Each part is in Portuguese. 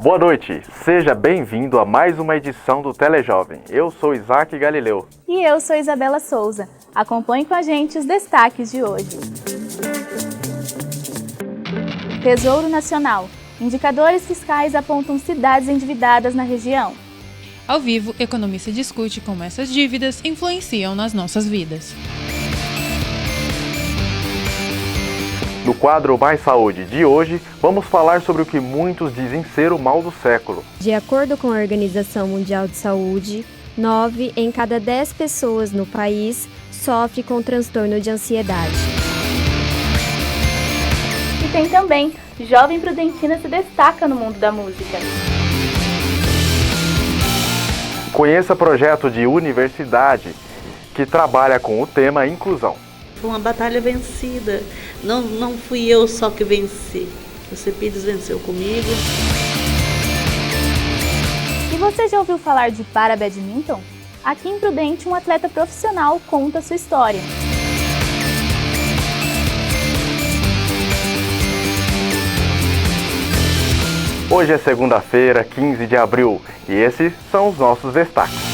Boa noite, seja bem-vindo a mais uma edição do Telejovem. Eu sou Isaac Galileu. E eu sou Isabela Souza. Acompanhe com a gente os destaques de hoje. Tesouro Nacional. Indicadores fiscais apontam cidades endividadas na região. Ao vivo, economista discute como essas dívidas influenciam nas nossas vidas. No quadro Mais Saúde de hoje, vamos falar sobre o que muitos dizem ser o mal do século. De acordo com a Organização Mundial de Saúde, 9 em cada 10 pessoas no país sofrem com transtorno de ansiedade. E tem também, jovem prudentina se destaca no mundo da música. Conheça projeto de universidade que trabalha com o tema inclusão. Foi uma batalha vencida. Não fui eu só que venci. O CEPIDES venceu comigo. E você já ouviu falar de para-badminton? Aqui em Prudente, um atleta profissional conta sua história. Hoje é segunda-feira, 15 de abril, e esses são os nossos destaques.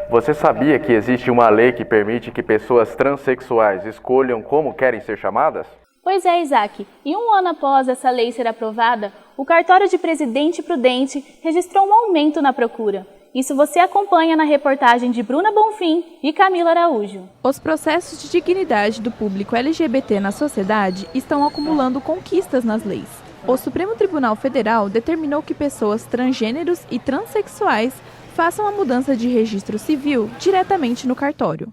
Você sabia que existe uma lei que permite que pessoas transexuais escolham como querem ser chamadas? Pois é, Isaac. E um ano após essa lei ser aprovada, o cartório de Presidente Prudente registrou um aumento na procura. Isso você acompanha na reportagem de Bruna Bonfim e Camila Araújo. Os processos de dignidade do público LGBT na sociedade estão acumulando conquistas nas leis. O Supremo Tribunal Federal determinou que pessoas transgêneros e transexuais façam a mudança de registro civil diretamente no cartório.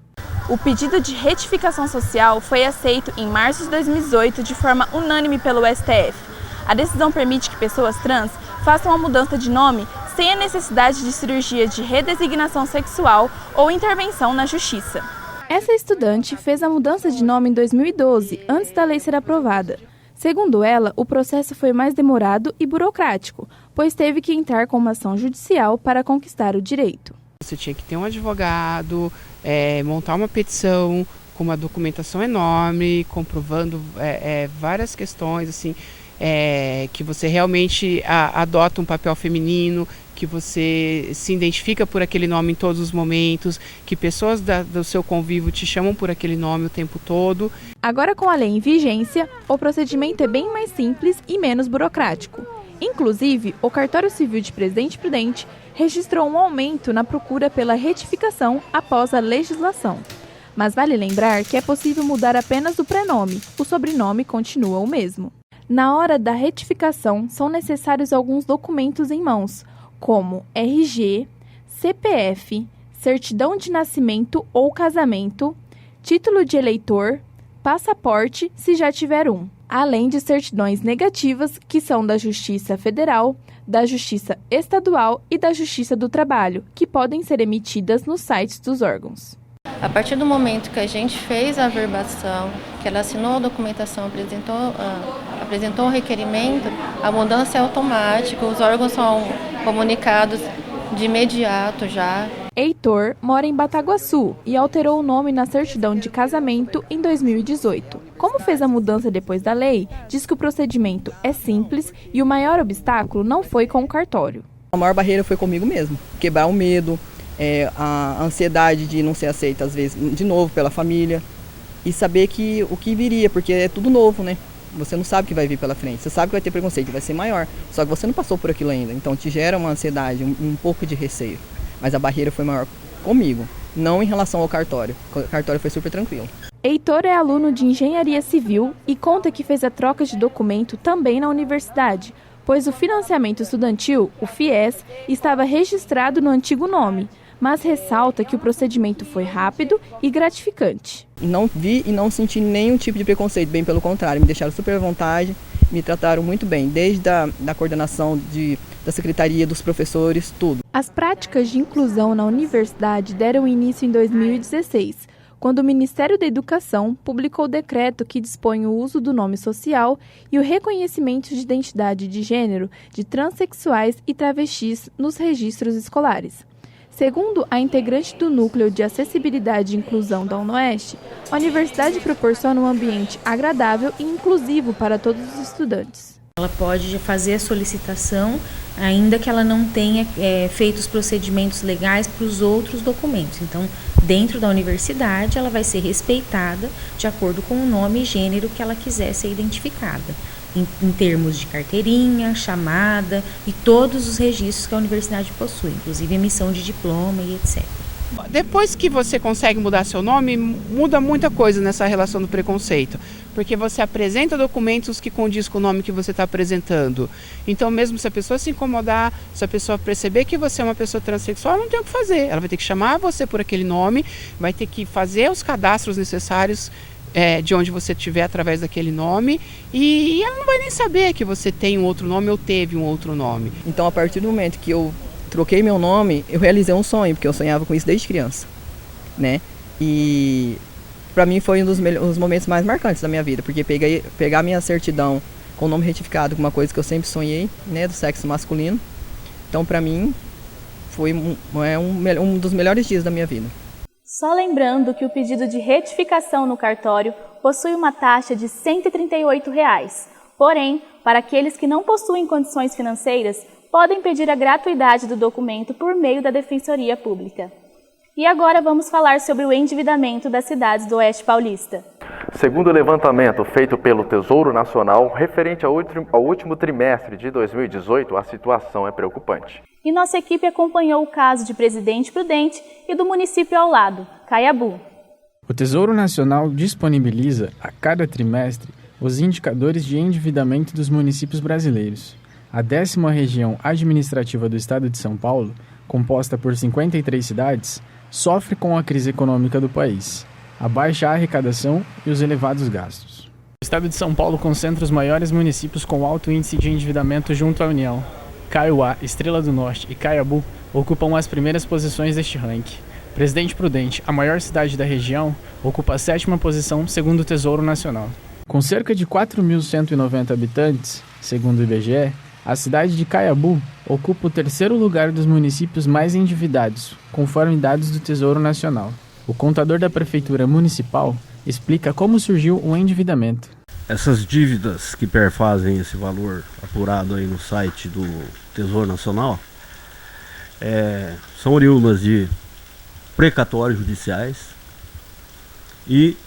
O pedido de retificação social foi aceito em março de 2018 de forma unânime pelo STF. A decisão permite que pessoas trans façam a mudança de nome sem a necessidade de cirurgia de redesignação sexual ou intervenção na justiça. Essa estudante fez a mudança de nome em 2012, antes da lei ser aprovada. Segundo ela, o processo foi mais demorado e burocrático, pois teve que entrar com uma ação judicial para conquistar o direito. Você tinha que ter um advogado, montar uma petição com uma documentação enorme, comprovando várias questões, assim, que você realmente adota um papel feminino, que você se identifica por aquele nome em todos os momentos, que pessoas do seu convívio te chamam por aquele nome o tempo todo. Agora, com a lei em vigência, o procedimento é bem mais simples e menos burocrático. Inclusive, o Cartório Civil de Presidente Prudente registrou um aumento na procura pela retificação após a legislação. Mas vale lembrar que é possível mudar apenas o prenome, o sobrenome continua o mesmo. Na hora da retificação, são necessários alguns documentos em mãos, como RG, CPF, certidão de nascimento ou casamento, título de eleitor, passaporte, se já tiver um, além de certidões negativas que são da Justiça Federal, da Justiça Estadual e da Justiça do Trabalho, que podem ser emitidas nos sites dos órgãos. A partir do momento que a gente fez a averbação, que ela assinou a documentação, apresentou o requerimento, a mudança é automática, os órgãos são comunicados de imediato já. Heitor mora em Bataguaçu e alterou o nome na certidão de casamento em 2018. Como fez a mudança depois da lei, diz que o procedimento é simples e o maior obstáculo não foi com o cartório. A maior barreira foi comigo mesmo, quebrar o medo, a ansiedade de não ser aceita, às vezes, de novo pela família, e saber que o que viria, porque é tudo novo, né? Você não sabe o que vai vir pela frente, você sabe que vai ter preconceito, vai ser maior, só que você não passou por aquilo ainda, então te gera uma ansiedade, um pouco de receio. Mas a barreira foi maior comigo, não em relação ao cartório. O cartório foi super tranquilo. Heitor é aluno de Engenharia Civil e conta que fez a troca de documento também na universidade, pois o financiamento estudantil, o FIES, estava registrado no antigo nome, mas ressalta que o procedimento foi rápido e gratificante. Não vi e não senti nenhum tipo de preconceito, bem pelo contrário, me deixaram super à vontade, me trataram muito bem, desde a coordenação da secretaria, dos professores, tudo. As práticas de inclusão na universidade deram início em 2016, quando o Ministério da Educação publicou o decreto que dispõe o uso do nome social e o reconhecimento de identidade de gênero de transexuais e travestis nos registros escolares. Segundo a integrante do Núcleo de Acessibilidade e Inclusão da UNOeste, a universidade proporciona um ambiente agradável e inclusivo para todos os estudantes. Ela pode fazer a solicitação, ainda que ela não tenha feito os procedimentos legais para os outros documentos. Então, dentro da universidade, ela vai ser respeitada de acordo com o nome e gênero que ela quiser ser identificada, em termos de carteirinha, chamada e todos os registros que a universidade possui, inclusive emissão de diploma e etc. Depois que você consegue mudar seu nome, muda muita coisa nessa relação do preconceito, porque você apresenta documentos que condiz com o nome que você está apresentando. Então, mesmo se a pessoa se incomodar, se a pessoa perceber que você é uma pessoa transexual, não tem o que fazer. Ela vai ter que chamar você por aquele nome, vai ter que fazer os cadastros necessários de onde você estiver através daquele nome, e ela não vai nem saber que você tem um outro nome ou teve um outro nome. Então, a partir do momento que eu troquei meu nome, eu realizei um sonho, porque eu sonhava com isso desde criança, né? E para mim foi um dos momentos mais marcantes da minha vida, porque pegar minha certidão com o nome retificado, com uma coisa que eu sempre sonhei, né, do sexo masculino. Então, para mim, foi um dos melhores dias da minha vida. Só lembrando que o pedido de retificação no cartório possui uma taxa de R$ 138. Porém, para aqueles que não possuem condições financeiras, podem pedir a gratuidade do documento por meio da Defensoria Pública. E agora vamos falar sobre o endividamento das cidades do Oeste Paulista. Segundo o levantamento feito pelo Tesouro Nacional, referente ao último trimestre de 2018, a situação é preocupante. E nossa equipe acompanhou o caso de Presidente Prudente e do município ao lado, Caiabu. O Tesouro Nacional disponibiliza, a cada trimestre, os indicadores de endividamento dos municípios brasileiros. A 10ª região administrativa do estado de São Paulo, composta por 53 cidades, sofre com a crise econômica do país, a baixa arrecadação e os elevados gastos. O estado de São Paulo concentra os maiores municípios com alto índice de endividamento junto à União. Caiuá, Estrela do Norte e Caiabu ocupam as primeiras posições deste ranking. Presidente Prudente, a maior cidade da região, ocupa a 7ª posição segundo o Tesouro Nacional. Com cerca de 4.190 habitantes, segundo o IBGE, a cidade de Caiabu ocupa o 3º lugar dos municípios mais endividados, conforme dados do Tesouro Nacional. O contador da Prefeitura Municipal explica como surgiu o endividamento. Essas dívidas que perfazem esse valor apurado aí no site do Tesouro Nacional são oriundas de precatórios judiciais e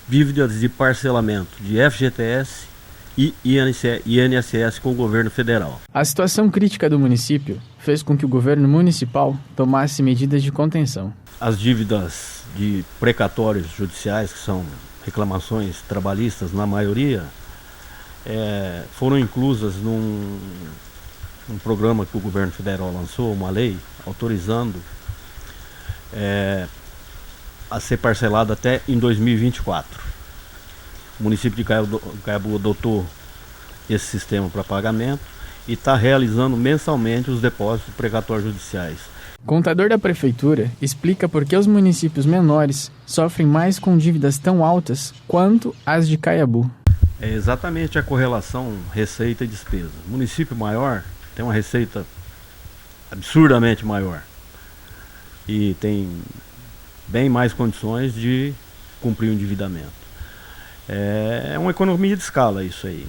dívidas de parcelamento de FGTS e INSS com o governo federal. A situação crítica do município fez com que o governo municipal tomasse medidas de contenção. As dívidas de precatórios judiciais, que são reclamações trabalhistas na maioria, foram inclusas num programa que o governo federal lançou, uma lei autorizando a ser parcelado até em 2024. O município de Caiabu adotou esse sistema para pagamento e está realizando mensalmente os depósitos precatórios judiciais. O contador da prefeitura explica por que os municípios menores sofrem mais com dívidas tão altas quanto as de Caiabu. É exatamente a correlação receita e despesa. O município maior tem uma receita absurdamente maior e tem bem mais condições de cumprir o endividamento. É uma economia de escala isso aí.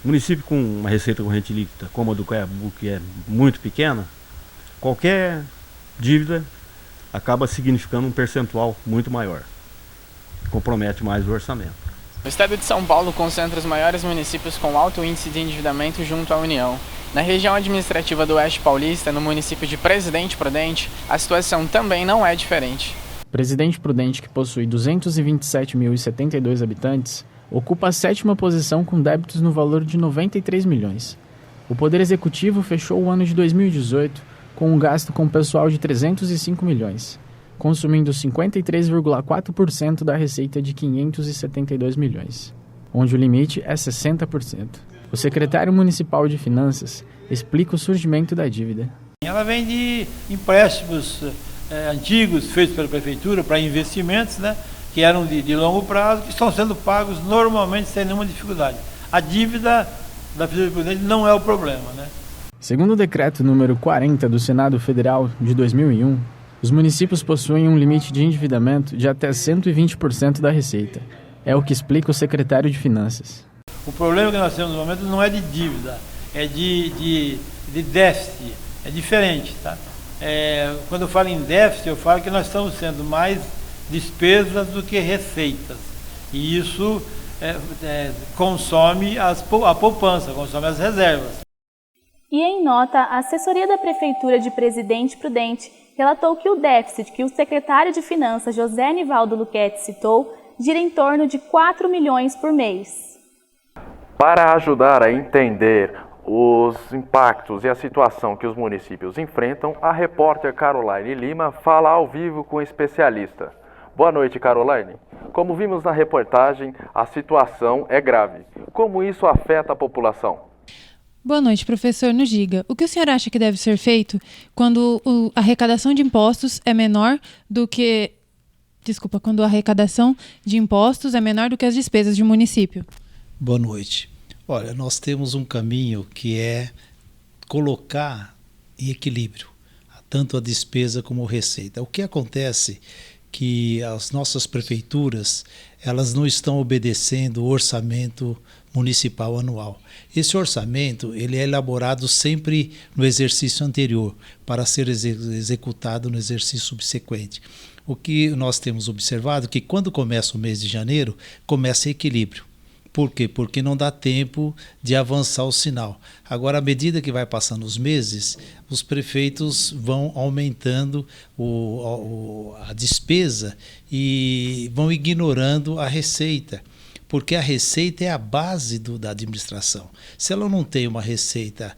Município com uma receita corrente líquida como a do Caiabu, que é muito pequena, qualquer dívida acaba significando um percentual muito maior. Compromete mais o orçamento. O estado de São Paulo concentra os maiores municípios com alto índice de endividamento junto à União. Na região administrativa do Oeste Paulista, no município de Presidente Prudente, a situação também não é diferente. Presidente Prudente, que possui 227.072 habitantes, ocupa a 7ª posição com débitos no valor de 93 milhões. O Poder Executivo fechou o ano de 2018 com um gasto com pessoal de 305 milhões, consumindo 53,4% da receita de 572 milhões, onde o limite é 60%. O secretário municipal de Finanças explica o surgimento da dívida. Ela vem de empréstimos antigos feitos pela prefeitura para investimentos, né, que eram de longo prazo, que estão sendo pagos normalmente sem nenhuma dificuldade. A dívida da Prefeitura Prudente não é o problema, né? Segundo o decreto número 40 do Senado Federal de 2001, Os municípios possuem um limite de endividamento de até 120% da receita. É o que explica o secretário de Finanças. O problema que nós temos no momento não é de dívida, é de déficit, é diferente, tá? Quando eu falo em déficit, eu falo que nós estamos tendo mais despesas do que receitas, e isso consome a poupança, consome as reservas. E em nota, a assessoria da Prefeitura de Presidente Prudente relatou que o déficit que o secretário de Finanças, José Nivaldo Luchetti, citou, gira em torno de 4 milhões por mês. Para ajudar a entender os impactos e a situação que os municípios enfrentam, a repórter Caroline Lima fala ao vivo com o especialista. Boa noite, Caroline. Como vimos na reportagem, a situação é grave. Como isso afeta a população? Boa noite, professor. Nos diga, o que o senhor acha que deve ser feito quando a arrecadação de impostos é menor do que... quando a arrecadação de impostos é menor do que as despesas de um município? Boa noite. Olha, nós temos um caminho que é colocar em equilíbrio tanto a despesa como a receita. O que acontece que as nossas prefeituras, elas não estão obedecendo o orçamento municipal anual. Esse orçamento, ele é elaborado sempre no exercício anterior, para ser executado no exercício subsequente. O que nós temos observado é que quando começa o mês de janeiro, começa equilíbrio. Por quê? Porque não dá tempo de avançar o sinal. Agora, à medida que vai passando os meses, os prefeitos vão aumentando a despesa e vão ignorando a receita. Porque a receita é a base da administração. Se ela não tem uma receita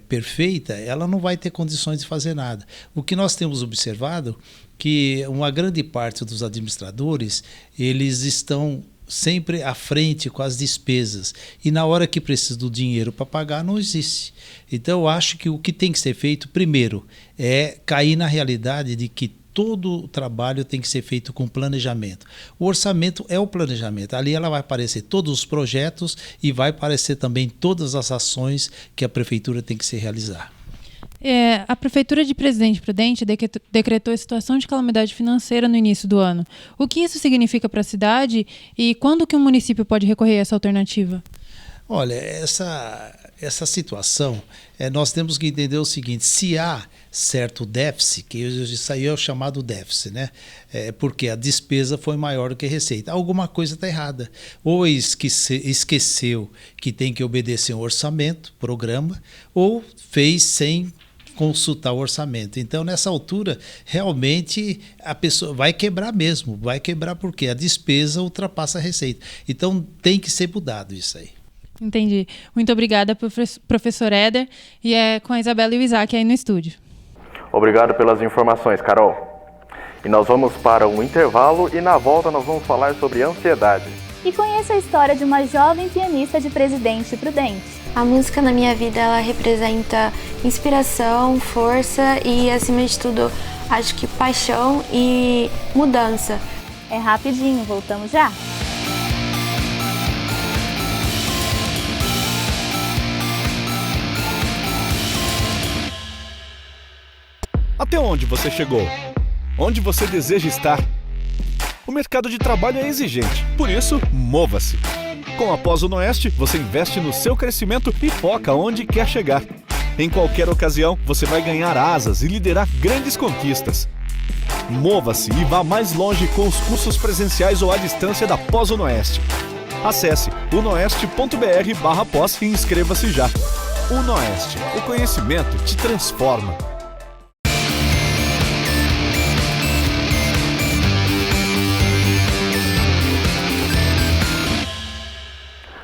perfeita, ela não vai ter condições de fazer nada. O que nós temos observado que uma grande parte dos administradores, eles estão sempre à frente com as despesas e na hora que precisa do dinheiro para pagar não existe. Então eu acho que o que tem que ser feito primeiro é cair na realidade de que todo o trabalho tem que ser feito com planejamento. O orçamento é o planejamento. Ali ela vai aparecer todos os projetos e vai aparecer também todas as ações que a prefeitura tem que se realizar. A Prefeitura de Presidente Prudente decretou a situação de calamidade financeira no início do ano. O que isso significa para a cidade e quando que o município pode recorrer a essa alternativa? Olha, essa situação, nós temos que entender o seguinte: se há certo déficit, que isso aí é o chamado déficit, né? Porque a despesa foi maior do que a receita. Alguma coisa está errada. Ou esqueceu que tem que obedecer um orçamento, programa, ou fez sem consultar o orçamento. Então, nessa altura, realmente a pessoa vai quebrar mesmo. Vai quebrar porque a despesa ultrapassa a receita. Então, tem que ser mudado isso aí. Entendi. Muito obrigada, professor Éder. E é com a Isabela e o Isaac aí no estúdio. Obrigado pelas informações, Carol. E nós vamos para um intervalo e na volta nós vamos falar sobre ansiedade. E conheça a história de uma jovem pianista de Presidente Prudente. A música na minha vida, ela representa inspiração, força e, acima de tudo, acho que paixão e mudança. É rapidinho, voltamos já. Até onde você chegou? Onde você deseja estar? O mercado de trabalho é exigente, por isso, mova-se. Com a Pós-Unoeste, você investe no seu crescimento e foca onde quer chegar. Em qualquer ocasião, você vai ganhar asas e liderar grandes conquistas. Mova-se e vá mais longe com os cursos presenciais ou à distância da Pós-Unoeste. Acesse unoeste.br/pós e inscreva-se já. Unoeste, o conhecimento te transforma.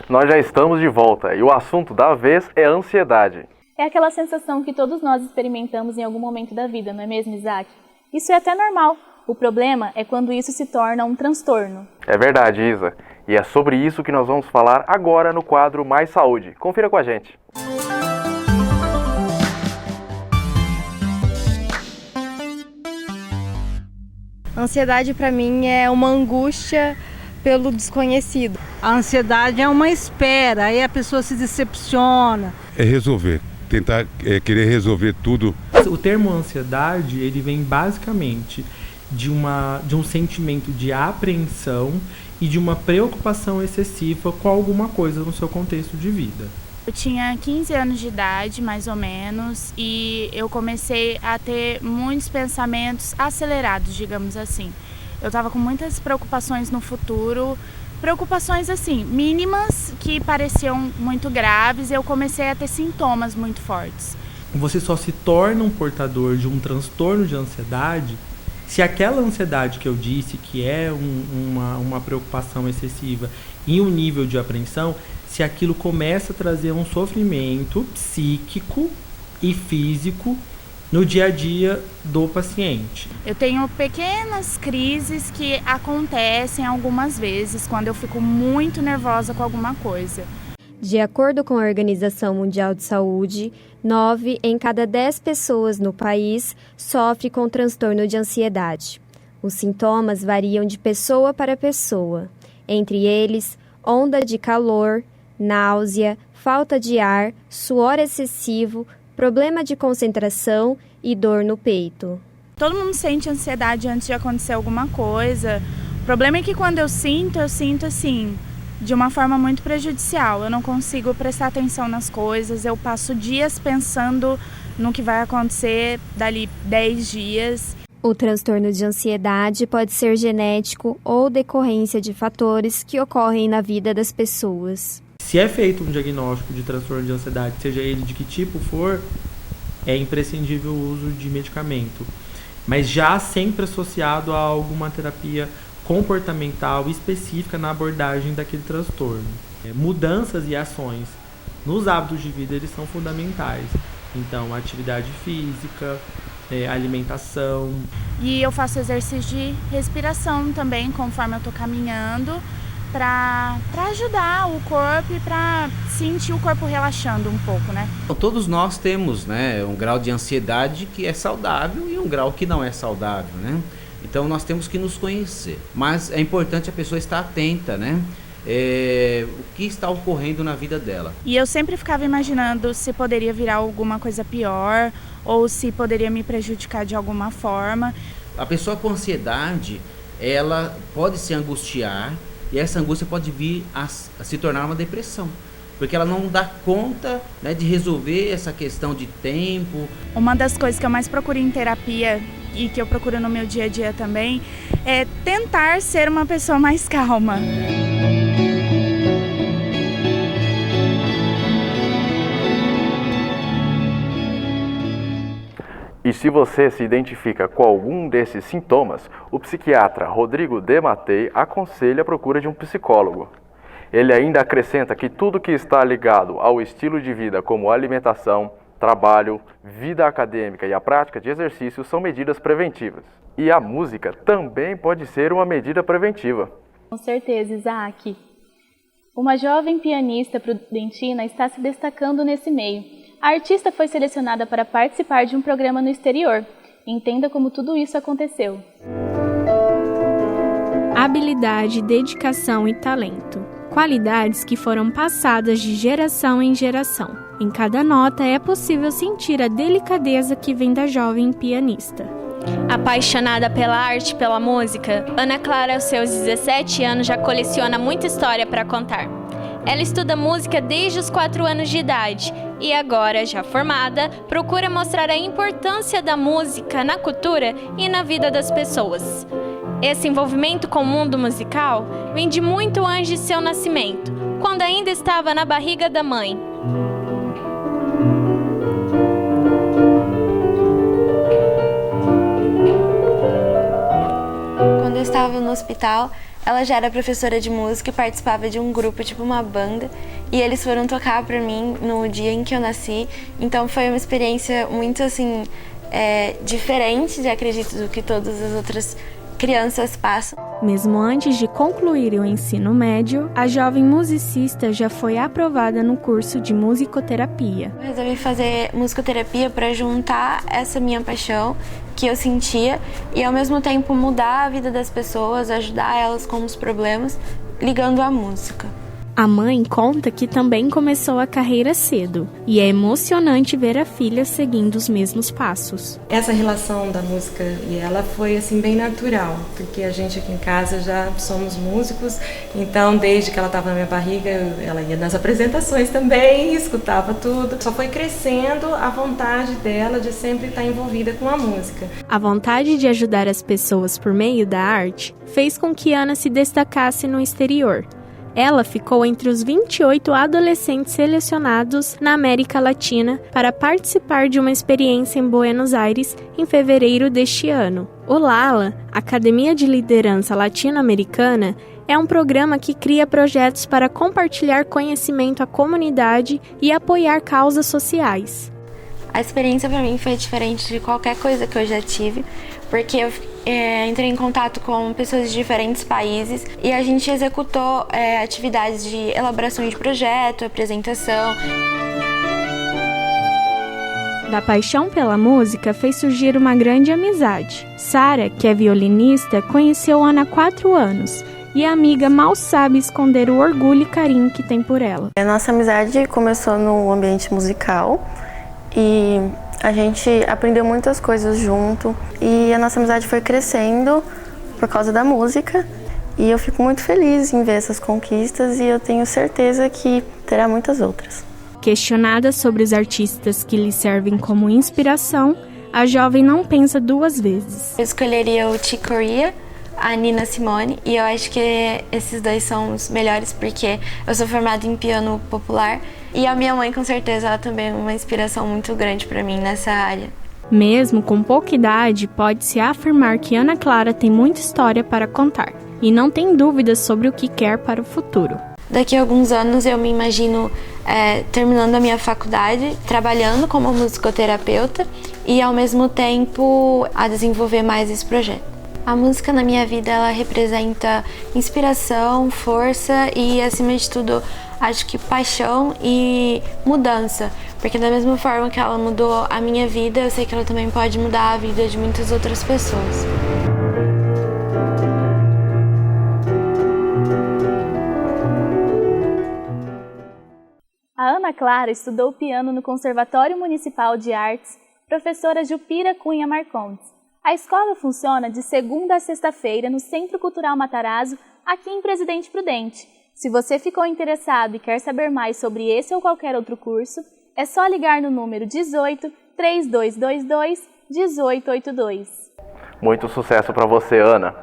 Nós já estamos de volta e o assunto da vez é ansiedade. É aquela sensação que todos nós experimentamos em algum momento da vida, não é mesmo, Isaac? Isso é até normal. O problema é quando isso se torna um transtorno. É verdade, Isa. E é sobre isso que nós vamos falar agora no quadro Mais Saúde. Confira com a gente. A ansiedade para mim é uma angústia pelo desconhecido. A ansiedade é uma espera, aí a pessoa se decepciona. É resolver tentar querer resolver tudo. O termo ansiedade, ele vem basicamente de um sentimento de apreensão e de uma preocupação excessiva com alguma coisa no seu contexto de vida. Eu tinha 15 anos de idade, mais ou menos, e eu comecei a ter muitos pensamentos acelerados, digamos assim. Eu estava com muitas preocupações no futuro, preocupações assim, mínimas, que pareciam muito graves, e eu comecei a ter sintomas muito fortes. Você só se torna um portador de um transtorno de ansiedade se aquela ansiedade que eu disse, que é uma preocupação excessiva e um nível de apreensão, se aquilo começa a trazer um sofrimento psíquico e físico no dia a dia do paciente. Eu tenho pequenas crises que acontecem algumas vezes quando eu fico muito nervosa com alguma coisa. De acordo com a Organização Mundial de Saúde, 9 em cada 10 pessoas no país sofrem com transtorno de ansiedade. Os sintomas variam de pessoa para pessoa, entre eles onda de calor, náusea, falta de ar, suor excessivo, problema de concentração e dor no peito. Todo mundo sente ansiedade antes de acontecer alguma coisa. O problema é que quando eu sinto assim, de uma forma muito prejudicial. Eu não consigo prestar atenção nas coisas, eu passo dias pensando no que vai acontecer dali 10 dias. O transtorno de ansiedade pode ser genético ou decorrência de fatores que ocorrem na vida das pessoas. Se é feito um diagnóstico de transtorno de ansiedade, seja ele de que tipo for, é imprescindível o uso de medicamento, mas já sempre associado a alguma terapia comportamental específica na abordagem daquele transtorno. Mudanças e ações nos hábitos de vida, eles são fundamentais. Então, atividade física, alimentação. E eu faço exercício de respiração também, conforme eu estou caminhando, para ajudar o corpo e para sentir o corpo relaxando um pouco, né? Todos nós temos, né, um grau de ansiedade que é saudável e um grau que não é saudável, né? Então nós temos que nos conhecer, mas é importante a pessoa estar atenta, né? O que está ocorrendo na vida dela. E eu sempre ficava imaginando se poderia virar alguma coisa pior ou se poderia me prejudicar de alguma forma. A pessoa com ansiedade, ela pode se angustiar e essa angústia pode vir a se tornar uma depressão, porque ela não dá conta, né, de resolver essa questão de tempo. Uma das coisas que eu mais procuro em terapia e que eu procuro no meu dia a dia também é tentar ser uma pessoa mais calma. E se você se identifica com algum desses sintomas, o psiquiatra Rodrigo De Mattei aconselha a procura de um psicólogo. Ele ainda acrescenta que tudo que está ligado ao estilo de vida, como alimentação, trabalho, vida acadêmica e a prática de exercício, são medidas preventivas. E a música também pode ser uma medida preventiva. Com certeza, Isaac. Uma jovem pianista prudentina está se destacando nesse meio. A artista foi selecionada para participar de um programa no exterior. Entenda como tudo isso aconteceu. Habilidade, dedicação e talento. Qualidades que foram passadas de geração em geração. Em cada nota é possível sentir a delicadeza que vem da jovem pianista. Apaixonada pela arte e pela música, Ana Clara, aos seus 17 anos, já coleciona muita história para contar. Ela estuda música desde os 4 anos de idade e agora, já formada, procura mostrar a importância da música na cultura e na vida das pessoas. Esse envolvimento com o mundo musical vem de muito antes de seu nascimento, quando ainda estava na barriga da mãe. Quando eu estava no hospital, ela já era professora de música e participava de um grupo, tipo uma banda, e eles foram tocar pra mim no dia em que eu nasci. Então foi uma experiência muito assim, diferente, acredito, do que todas as outras crianças passam. Mesmo antes de concluir o ensino médio, a jovem musicista já foi aprovada no curso de musicoterapia. Eu resolvi fazer musicoterapia para juntar essa minha paixão que eu sentia e ao mesmo tempo mudar a vida das pessoas, ajudar elas com os problemas, ligando à música. A mãe conta que também começou a carreira cedo e é emocionante ver a filha seguindo os mesmos passos. Essa relação da música e ela foi assim bem natural, porque a gente aqui em casa já somos músicos, então desde que ela estava na minha barriga, ela ia nas apresentações também, escutava tudo. Só foi crescendo a vontade dela de sempre estar envolvida com a música. A vontade de ajudar as pessoas por meio da arte fez com que Ana se destacasse no exterior. Ela ficou entre os 28 adolescentes selecionados na América Latina para participar de uma experiência em Buenos Aires em fevereiro deste ano. O LALA, Academia de Liderança Latino-Americana, é um programa que cria projetos para compartilhar conhecimento à comunidade e apoiar causas sociais. A experiência para mim foi diferente de qualquer coisa que eu já tive, porque eu entrei em contato com pessoas de diferentes países e a gente executou atividades de elaboração de projeto, apresentação. Da paixão pela música fez surgir uma grande amizade. Sara, que é violinista, conheceu Ana há 4 anos e a amiga mal sabe esconder o orgulho e carinho que tem por ela. A nossa amizade começou no ambiente musical e a gente aprendeu muitas coisas junto e a nossa amizade foi crescendo por causa da música e eu fico muito feliz em ver essas conquistas e eu tenho certeza que terá muitas outras. Questionada sobre os artistas que lhe servem como inspiração, a jovem não pensa 2 vezes. Eu escolheria o Chick Corea, a Nina Simone, e eu acho que esses 2 são os melhores porque eu sou formada em piano popular e a minha mãe com certeza ela também é uma inspiração muito grande para mim nessa área. Mesmo com pouca idade, pode-se afirmar que Ana Clara tem muita história para contar e não tem dúvidas sobre o que quer para o futuro. Daqui a alguns anos eu me imagino terminando a minha faculdade, trabalhando como musicoterapeuta e ao mesmo tempo a desenvolver mais esse projeto. A música na minha vida ela representa inspiração, força e acima de tudo acho que paixão e mudança, porque da mesma forma que ela mudou a minha vida, eu sei que ela também pode mudar a vida de muitas outras pessoas. A Ana Clara estudou piano no Conservatório Municipal de Artes, professora Jupira Cunha Marcondes. A escola funciona de segunda a sexta-feira no Centro Cultural Matarazzo, aqui em Presidente Prudente. Se você ficou interessado e quer saber mais sobre esse ou qualquer outro curso, é só ligar no número 18 3222 1882. Muito sucesso para você, Ana.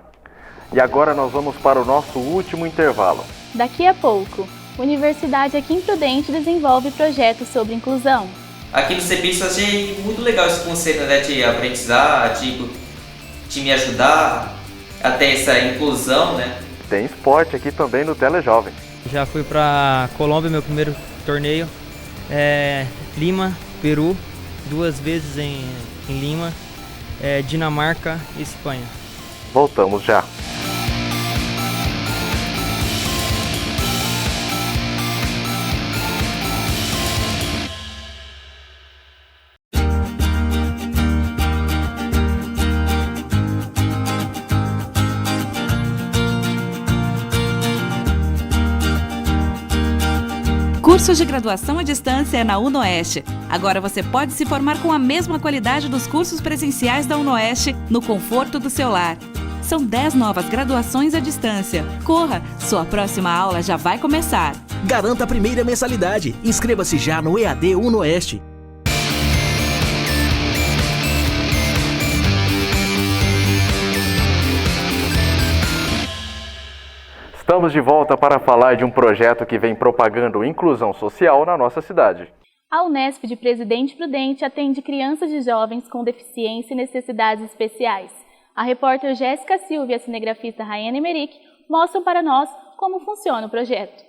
E agora nós vamos para o nosso último intervalo. Daqui a pouco, Universidade aqui em Prudente desenvolve projetos sobre inclusão. Aqui no CEPIS eu achei muito legal esse conceito, né, de aprendizar, de me ajudar até essa inclusão, né? Tem esporte aqui também no Telejovem. Já fui para Colômbia, meu primeiro torneio, Lima, Peru, 2 vezes em Lima, Dinamarca e Espanha. Voltamos já. Cursos de graduação à distância é na UnoOeste. Agora você pode se formar com a mesma qualidade dos cursos presenciais da UnoOeste no conforto do seu lar. São 10 novas graduações à distância. Corra, sua próxima aula já vai começar. Garanta a primeira mensalidade. Inscreva-se já no EAD UnoOeste. Estamos de volta para falar de um projeto que vem propagando inclusão social na nossa cidade. A Unesp de Presidente Prudente atende crianças e jovens com deficiência e necessidades especiais. A repórter Jéssica Silva e a cinegrafista Rayane Emerick mostram para nós como funciona o projeto.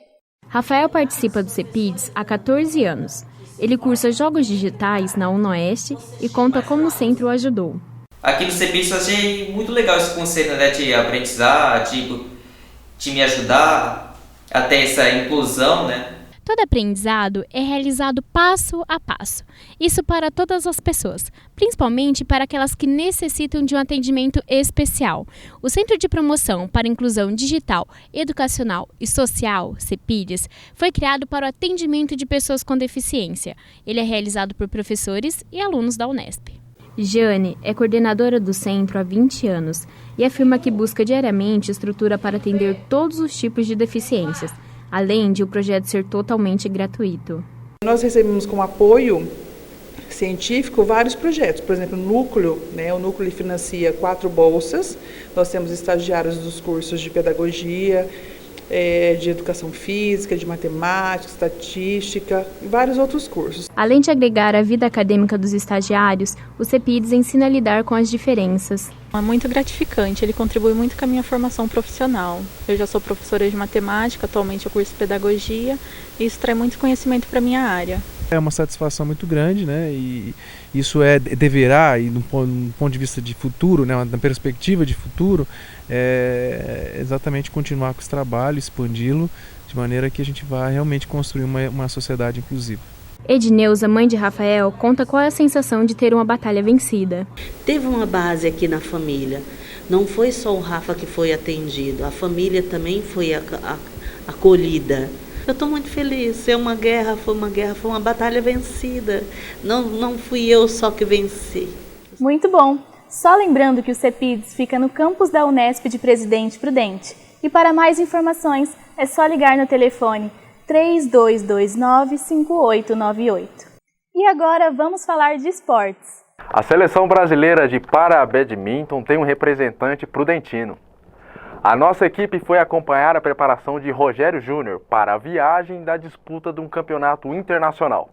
Rafael participa do CEPIDS há 14 anos. Ele cursa jogos digitais na UnoOeste e conta como o centro o ajudou. Aqui no CEPIDS eu achei muito legal esse conceito, né, de aprendizar, de me ajudar até essa inclusão, né? Todo aprendizado é realizado passo a passo. Isso para todas as pessoas, principalmente para aquelas que necessitam de um atendimento especial. O Centro de Promoção para a Inclusão Digital, Educacional e Social, CEPIDES, foi criado para o atendimento de pessoas com deficiência. Ele é realizado por professores e alunos da Unesp. Jane é coordenadora do centro há 20 anos e afirma que busca diariamente estrutura para atender todos os tipos de deficiências, além de o projeto ser totalmente gratuito. Nós recebemos como apoio científico vários projetos, por exemplo, o Núcleo financia 4 bolsas, nós temos estagiários dos cursos de pedagogia, de educação física, de matemática, estatística e vários outros cursos. Além de agregar a vida acadêmica dos estagiários, o CEPIDES ensina a lidar com as diferenças. É muito gratificante, ele contribui muito com a minha formação profissional. Eu já sou professora de matemática, atualmente eu curso pedagogia, e isso traz muito conhecimento para a minha área. É uma satisfação muito grande, né? E isso deverá, e do ponto de vista de futuro, né? Na perspectiva de futuro, exatamente continuar com esse trabalho, expandi-lo, de maneira que a gente vá realmente construir uma sociedade inclusiva. Edneuza, mãe de Rafael, conta qual é a sensação de ter uma batalha vencida. Teve uma base aqui na família. Não foi só o Rafa que foi atendido, a família também foi acolhida. Eu estou muito feliz. Foi uma batalha vencida. Não fui eu só que venci. Muito bom. Só lembrando que o CEPIDES fica no campus da Unesp de Presidente Prudente. E para mais informações, é só ligar no telefone 3229-5898. E agora vamos falar de esportes. A seleção brasileira de para-badminton tem um representante prudentino. A nossa equipe foi acompanhar a preparação de Rogério Júnior para a viagem da disputa de um campeonato internacional.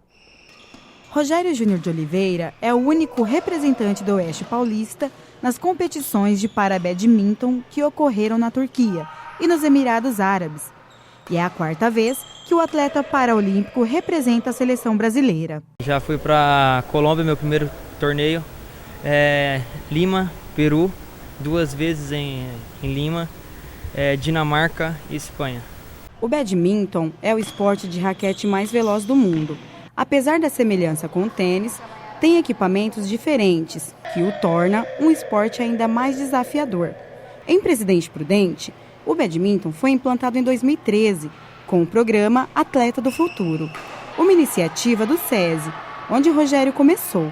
Rogério Júnior de Oliveira é o único representante do Oeste Paulista nas competições de para-badminton que ocorreram na Turquia e nos Emirados Árabes. E é a 4ª vez que o atleta paraolímpico representa a seleção brasileira. Já fui para Colômbia, meu primeiro torneio, Lima, Peru, 2 vezes em Lima, Dinamarca e Espanha. O badminton é o esporte de raquete mais veloz do mundo. Apesar da semelhança com o tênis, tem equipamentos diferentes, que o torna um esporte ainda mais desafiador. Em Presidente Prudente, o badminton foi implantado em 2013, com o programa Atleta do Futuro, uma iniciativa do SESI, onde Rogério começou.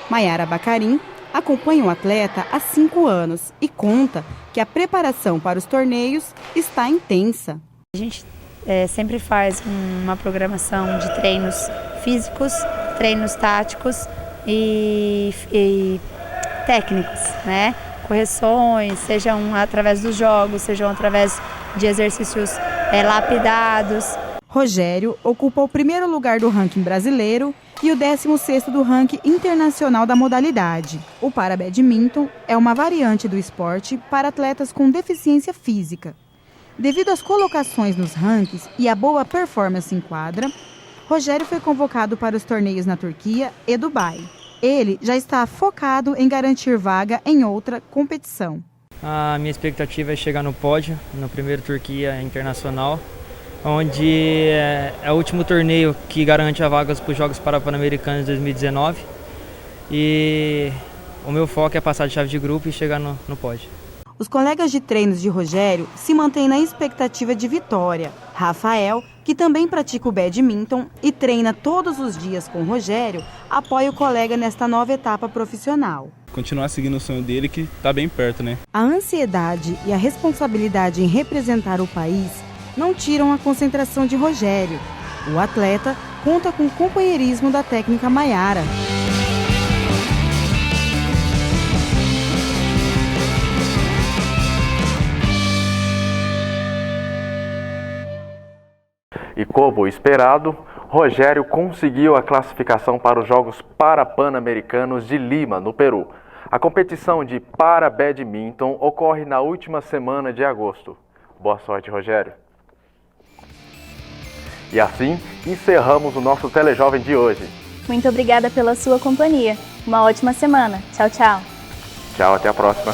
Maiara Bacarim acompanha o atleta há 5 anos e conta que a preparação para os torneios está intensa. A gente sempre faz uma programação de treinos físicos, treinos táticos e técnicos, né? Correções, sejam através dos jogos, sejam através de exercícios lapidados. Rogério ocupa o 1º lugar do ranking brasileiro e o 16º do ranking internacional da modalidade. O para-badminton é uma variante do esporte para atletas com deficiência física. Devido às colocações nos rankings e à boa performance em quadra, Rogério foi convocado para os torneios na Turquia e Dubai. Ele já está focado em garantir vaga em outra competição. A minha expectativa é chegar no pódio, no primeiro Turquia Internacional, onde é o último torneio que garante a vaga para os Jogos Pan-Americanos de 2019. E o meu foco é passar de chave de grupo e chegar no pódio. Os colegas de treinos de Rogério se mantêm na expectativa de vitória. Rafael, que também pratica o badminton e treina todos os dias com Rogério, apoia o colega nesta nova etapa profissional. Continuar seguindo o sonho dele, que está bem perto, né? A ansiedade e a responsabilidade em representar o país não tiram a concentração de Rogério. O atleta conta com o companheirismo da técnica Maiara. E como esperado, Rogério conseguiu a classificação para os Jogos Pan-Americanos de Lima, no Peru. A competição de para-badminton ocorre na última semana de agosto. Boa sorte, Rogério. E assim, encerramos o nosso Telejovem de hoje. Muito obrigada pela sua companhia. Uma ótima semana. Tchau, tchau. Tchau, até a próxima.